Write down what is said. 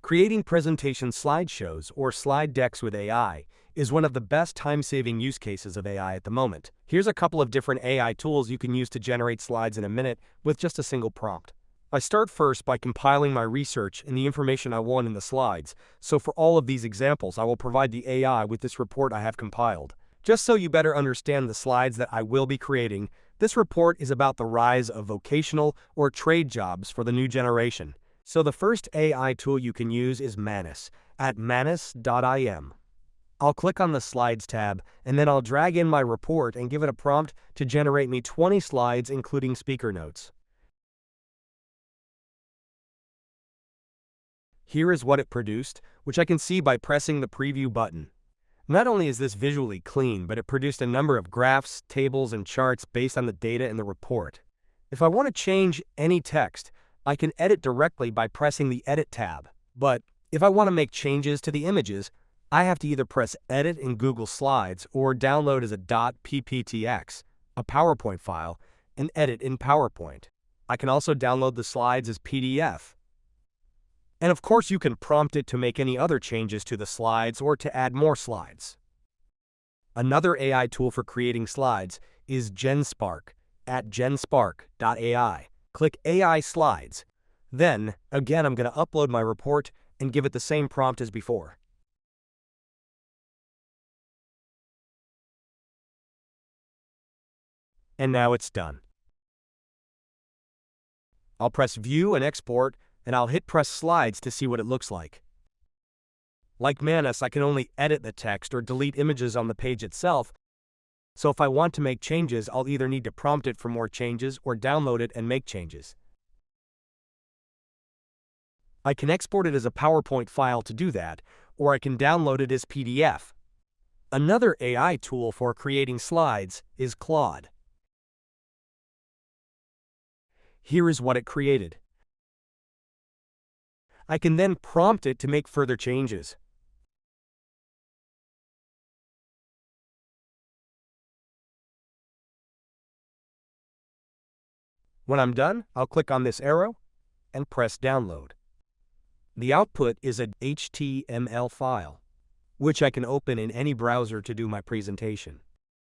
Creating presentation slideshows or slide decks with AI is one of the best time-saving use cases of AI at the moment. Here's a couple of different AI tools you can use to generate slides in a minute with just a single prompt. I start first by compiling my research and the information I want in the slides, so for all of these examples I will provide the AI with this report I have compiled. Just so you better understand the slides that I will be creating, this report is about the rise of vocational or trade jobs for the new generation. So the first AI tool you can use is Manus at manus.im. I'll click on the Slides tab, and then I'll drag in my report and give it a prompt to generate me 20 slides including speaker notes. Here is what it produced, which I can see by pressing the preview button. Not only is this visually clean, but it produced a number of graphs, tables, and charts based on the data in the report. If I want to change any text, I can edit directly by pressing the Edit tab. But if I want to make changes to the images, I have to either press Edit in Google Slides or download as a .pptx, a PowerPoint file, and edit in PowerPoint. I can also download the slides as PDF. And of course you can prompt it to make any other changes to the slides or to add more slides. Another AI tool for creating slides is GenSpark at genspark.ai. Click AI Slides. Then, again, I'm going to upload my report and give it the same prompt as before. And now it's done. I'll press View and Export, and I'll hit Press Slides to see what it looks like. Like Manus, I can only edit the text or delete images on the page itself, so if I want to make changes, I'll either need to prompt it for more changes or download it and make changes. I can export it as a PowerPoint file to do that, or I can download it as PDF. Another AI tool for creating slides is Claude. Here is what it created. I can then prompt it to make further changes. When I'm done, I'll click on this arrow and press Download. The output is an HTML file, which I can open in any browser to do my presentation.